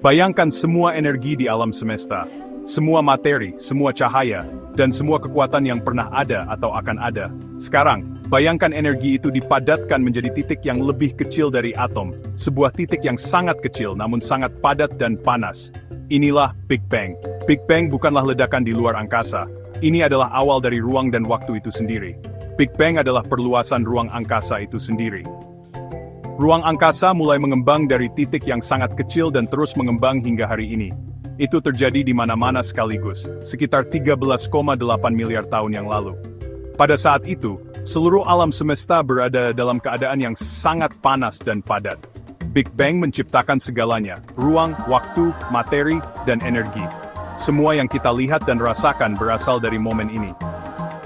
Bayangkan semua energi di alam semesta, semua materi, semua cahaya, dan semua kekuatan yang pernah ada atau akan ada. Sekarang, bayangkan energi itu dipadatkan menjadi titik yang lebih kecil dari atom, sebuah titik yang sangat kecil namun sangat padat dan panas. Inilah Big Bang. Big Bang bukanlah ledakan di luar angkasa. Ini adalah awal dari ruang dan waktu itu sendiri. Big Bang adalah perluasan ruang angkasa itu sendiri. Ruang angkasa mulai mengembang dari titik yang sangat kecil dan terus mengembang hingga hari ini. Itu terjadi di mana-mana sekaligus, sekitar 13,8 miliar tahun yang lalu. Pada saat itu, seluruh alam semesta berada dalam keadaan yang sangat panas dan padat. Big Bang menciptakan segalanya, ruang, waktu, materi, dan energi. Semua yang kita lihat dan rasakan berasal dari momen ini.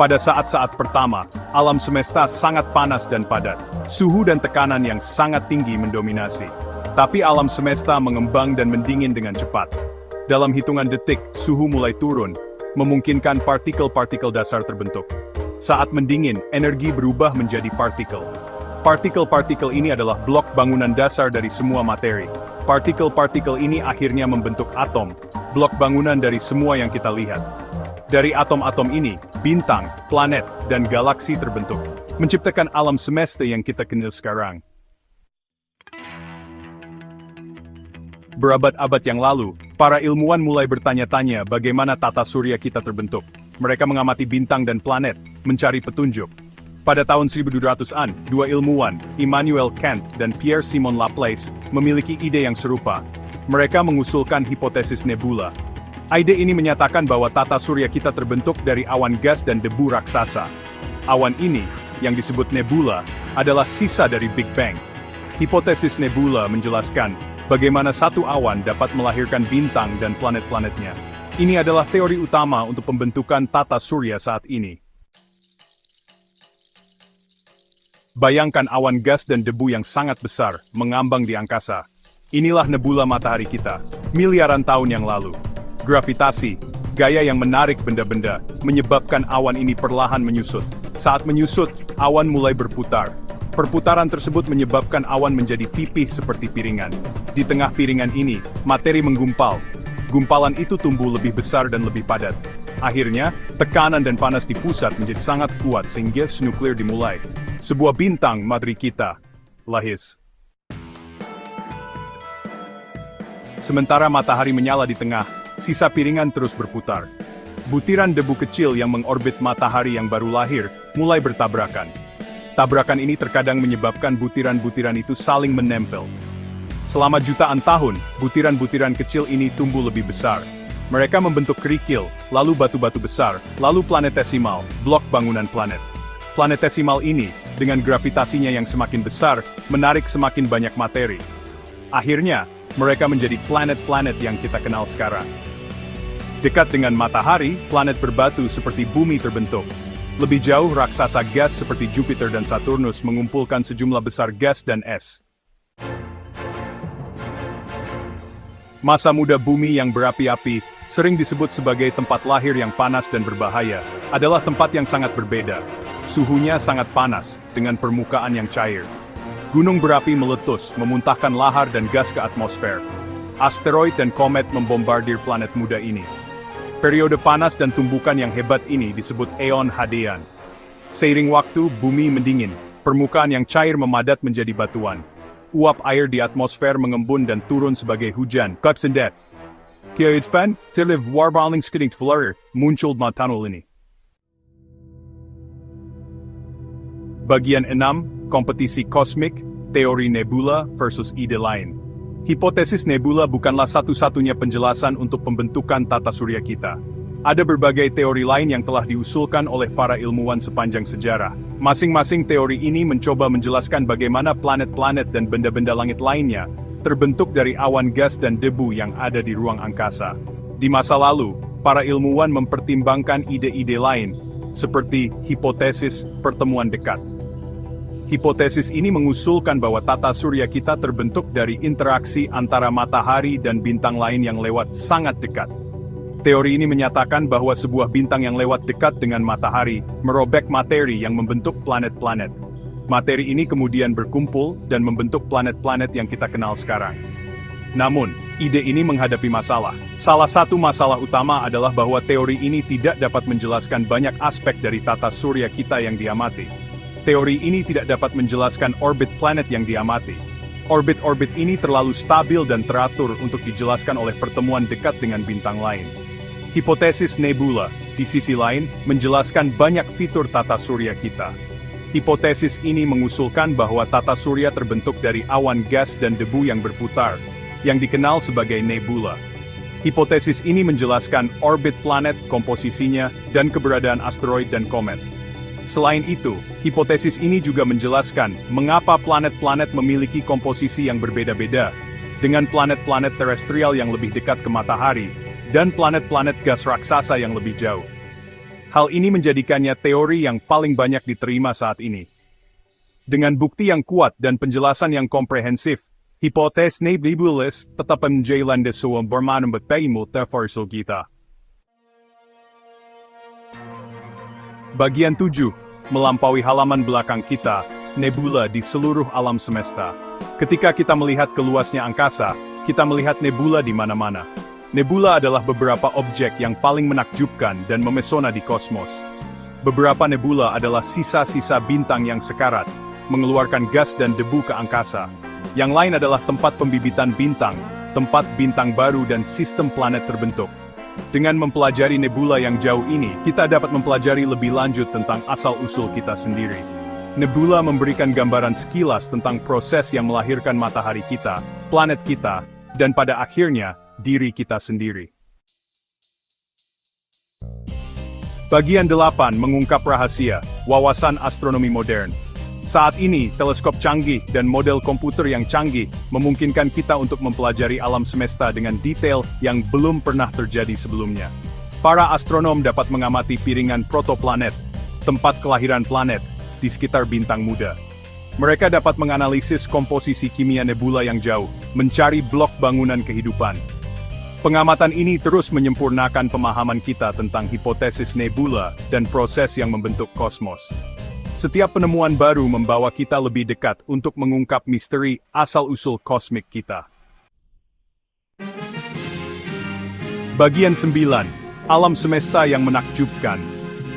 Pada saat-saat pertama, alam semesta sangat panas dan padat. Suhu dan tekanan yang sangat tinggi mendominasi. Tapi alam semesta mengembang dan mendingin dengan cepat. Dalam hitungan detik, suhu mulai turun, memungkinkan partikel-partikel dasar terbentuk. Saat mendingin, energi berubah menjadi partikel. Partikel-partikel ini adalah blok bangunan dasar dari semua materi. Partikel-partikel ini akhirnya membentuk atom, blok bangunan dari semua yang kita lihat. Dari atom-atom ini, bintang, planet, dan galaksi terbentuk, menciptakan alam semesta yang kita kenal sekarang. Berabad-abad yang lalu, para ilmuwan mulai bertanya-tanya bagaimana tata surya kita terbentuk. Mereka mengamati bintang dan planet, mencari petunjuk. Pada tahun 1200-an, dua ilmuwan, Immanuel Kant dan Pierre-Simon Laplace, memiliki ide yang serupa. Mereka mengusulkan hipotesis nebula. Ide ini menyatakan bahwa tata surya kita terbentuk dari awan gas dan debu raksasa. Awan ini, yang disebut nebula, adalah sisa dari Big Bang. Hipotesis nebula menjelaskan bagaimana satu awan dapat melahirkan bintang dan planet-planetnya. Ini adalah teori utama untuk pembentukan tata surya saat ini. Bayangkan awan gas dan debu yang sangat besar, mengambang di angkasa. Inilah nebula matahari kita, miliaran tahun yang lalu. Gravitasi, gaya yang menarik benda-benda, menyebabkan awan ini perlahan menyusut. Saat menyusut, awan mulai berputar. Perputaran tersebut menyebabkan awan menjadi pipih seperti piringan. Di tengah piringan ini, materi menggumpal. Gumpalan itu tumbuh lebih besar dan lebih padat. Akhirnya, tekanan dan panas di pusat menjadi sangat kuat sehingga nuklir dimulai. Sebuah bintang, materi kita, lahir. Sementara matahari menyala di tengah, sisa piringan terus berputar. Butiran debu kecil yang mengorbit matahari yang baru lahir, mulai bertabrakan. Tabrakan ini terkadang menyebabkan butiran-butiran itu saling menempel. Selama jutaan tahun, butiran-butiran kecil ini tumbuh lebih besar. Mereka membentuk kerikil, lalu batu-batu besar, lalu planetesimal, blok bangunan planet. Planetesimal ini, dengan gravitasinya yang semakin besar, menarik semakin banyak materi. Akhirnya, mereka menjadi planet-planet yang kita kenal sekarang. Dekat dengan matahari, planet berbatu seperti bumi terbentuk. Lebih jauh, raksasa gas seperti Jupiter dan Saturnus mengumpulkan sejumlah besar gas dan es. Masa muda bumi yang berapi-api, sering disebut sebagai tempat lahir yang panas dan berbahaya, adalah tempat yang sangat berbeda. Suhunya sangat panas, dengan permukaan yang cair. Gunung berapi meletus, memuntahkan lahar dan gas ke atmosfer. Asteroid dan komet membombardir planet muda ini. Periode panas dan tumbukan yang hebat ini disebut Eon Hadean. Seiring waktu, bumi mendingin, permukaan yang cair memadat menjadi batuan. Uap air di atmosfer mengembun dan turun sebagai hujan. Kapsendet. Kehidupan, terlihat warbaling sekening flare, muncul matanul ini. Bagian 6, kompetisi kosmik, teori nebula versus ide lain. Hipotesis nebula bukanlah satu-satunya penjelasan untuk pembentukan tata surya kita. Ada berbagai teori lain yang telah diusulkan oleh para ilmuwan sepanjang sejarah. Masing-masing teori ini mencoba menjelaskan bagaimana planet-planet dan benda-benda langit lainnya terbentuk dari awan gas dan debu yang ada di ruang angkasa. Di masa lalu, para ilmuwan mempertimbangkan ide-ide lain, seperti hipotesis pertemuan dekat. Hipotesis ini mengusulkan bahwa tata surya kita terbentuk dari interaksi antara matahari dan bintang lain yang lewat sangat dekat. Teori ini menyatakan bahwa sebuah bintang yang lewat dekat dengan matahari merobek materi yang membentuk planet-planet. Materi ini kemudian berkumpul dan membentuk planet-planet yang kita kenal sekarang. Namun, ide ini menghadapi masalah. Salah satu masalah utama adalah bahwa teori ini tidak dapat menjelaskan banyak aspek dari tata surya kita yang diamati. Teori ini tidak dapat menjelaskan orbit planet yang diamati. Orbit-orbit ini terlalu stabil dan teratur untuk dijelaskan oleh pertemuan dekat dengan bintang lain. Hipotesis nebula, di sisi lain, menjelaskan banyak fitur tata surya kita. Hipotesis ini mengusulkan bahwa tata surya terbentuk dari awan gas dan debu yang berputar, yang dikenal sebagai nebula. Hipotesis ini menjelaskan orbit planet, komposisinya, dan keberadaan asteroid dan komet. Selain itu, hipotesis ini juga menjelaskan mengapa planet-planet memiliki komposisi yang berbeda-beda, dengan planet-planet terestrial yang lebih dekat ke matahari, dan planet-planet gas raksasa yang lebih jauh. Hal ini menjadikannya teori yang paling banyak diterima saat ini. Dengan bukti yang kuat dan penjelasan yang komprehensif, hipotesis nebulis tetap menjadi sebuah bermanfaat bagi multiversal kita. Bagian 7. Melampaui halaman belakang kita, nebula di seluruh alam semesta. Ketika kita melihat ke luasnya angkasa, kita melihat nebula di mana-mana. Nebula adalah beberapa objek yang paling menakjubkan dan memesona di kosmos. Beberapa nebula adalah sisa-sisa bintang yang sekarat, mengeluarkan gas dan debu ke angkasa. Yang lain adalah tempat pembibitan bintang, tempat bintang baru dan sistem planet terbentuk. Dengan mempelajari nebula yang jauh ini, kita dapat mempelajari lebih lanjut tentang asal-usul kita sendiri. Nebula memberikan gambaran sekilas tentang proses yang melahirkan matahari kita, planet kita, dan pada akhirnya, diri kita sendiri. Bagian 8 mengungkap rahasia, wawasan astronomi modern. Saat ini, teleskop canggih dan model komputer yang canggih memungkinkan kita untuk mempelajari alam semesta dengan detail yang belum pernah terjadi sebelumnya. Para astronom dapat mengamati piringan protoplanet, tempat kelahiran planet, di sekitar bintang muda. Mereka dapat menganalisis komposisi kimia nebula yang jauh, mencari blok bangunan kehidupan. Pengamatan ini terus menyempurnakan pemahaman kita tentang hipotesis nebula dan proses yang membentuk kosmos. Setiap penemuan baru membawa kita lebih dekat untuk mengungkap misteri asal-usul kosmik kita. Bagian 9. Alam semesta yang menakjubkan.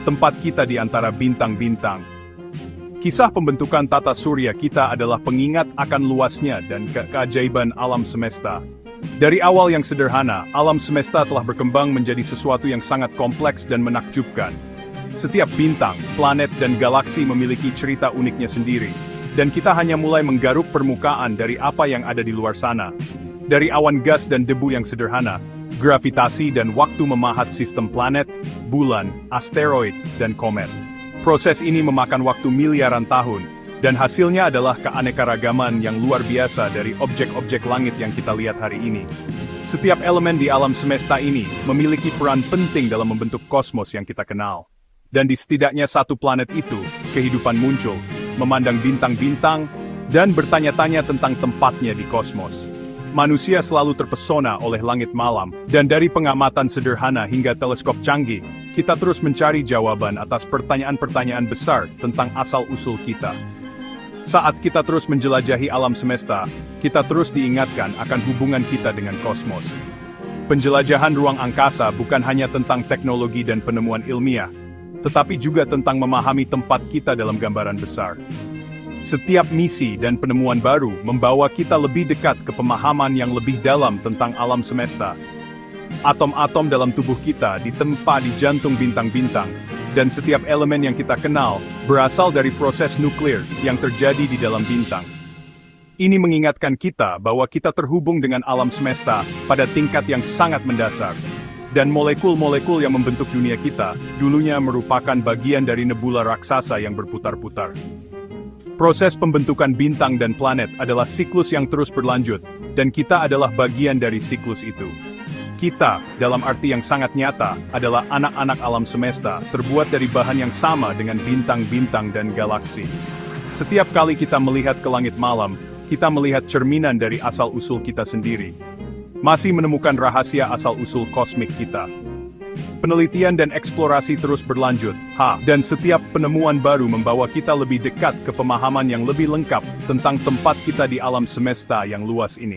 Tempat kita di antara bintang-bintang. Kisah pembentukan tata surya kita adalah pengingat akan luasnya dan keajaiban alam semesta. Dari awal yang sederhana, alam semesta telah berkembang menjadi sesuatu yang sangat kompleks dan menakjubkan. Setiap bintang, planet, dan galaksi memiliki cerita uniknya sendiri, dan kita hanya mulai menggaruk permukaan dari apa yang ada di luar sana. Dari awan gas dan debu yang sederhana, gravitasi dan waktu memahat sistem planet, bulan, asteroid, dan komet. Proses ini memakan waktu miliaran tahun, dan hasilnya adalah keanekaragaman yang luar biasa dari objek-objek langit yang kita lihat hari ini. Setiap elemen di alam semesta ini memiliki peran penting dalam membentuk kosmos yang kita kenal. Dan di setidaknya satu planet itu, kehidupan muncul, memandang bintang-bintang, dan bertanya-tanya tentang tempatnya di kosmos. Manusia selalu terpesona oleh langit malam, dan dari pengamatan sederhana hingga teleskop canggih, kita terus mencari jawaban atas pertanyaan-pertanyaan besar tentang asal-usul kita. Saat kita terus menjelajahi alam semesta, kita terus diingatkan akan hubungan kita dengan kosmos. Penjelajahan ruang angkasa bukan hanya tentang teknologi dan penemuan ilmiah, tetapi juga tentang memahami tempat kita dalam gambaran besar. Setiap misi dan penemuan baru membawa kita lebih dekat ke pemahaman yang lebih dalam tentang alam semesta. Atom-atom dalam tubuh kita ditempa di jantung bintang-bintang, dan setiap elemen yang kita kenal berasal dari proses nuklir yang terjadi di dalam bintang. Ini mengingatkan kita bahwa kita terhubung dengan alam semesta pada tingkat yang sangat mendasar. Dan molekul-molekul yang membentuk dunia kita, dulunya merupakan bagian dari nebula raksasa yang berputar-putar. Proses pembentukan bintang dan planet adalah siklus yang terus berlanjut, dan kita adalah bagian dari siklus itu. Kita, dalam arti yang sangat nyata, adalah anak-anak alam semesta, terbuat dari bahan yang sama dengan bintang-bintang dan galaksi. Setiap kali kita melihat ke langit malam, kita melihat cerminan dari asal-usul kita sendiri. Masih menemukan rahasia asal-usul kosmik kita. Penelitian dan eksplorasi terus berlanjut, dan setiap penemuan baru membawa kita lebih dekat ke pemahaman yang lebih lengkap tentang tempat kita di alam semesta yang luas ini.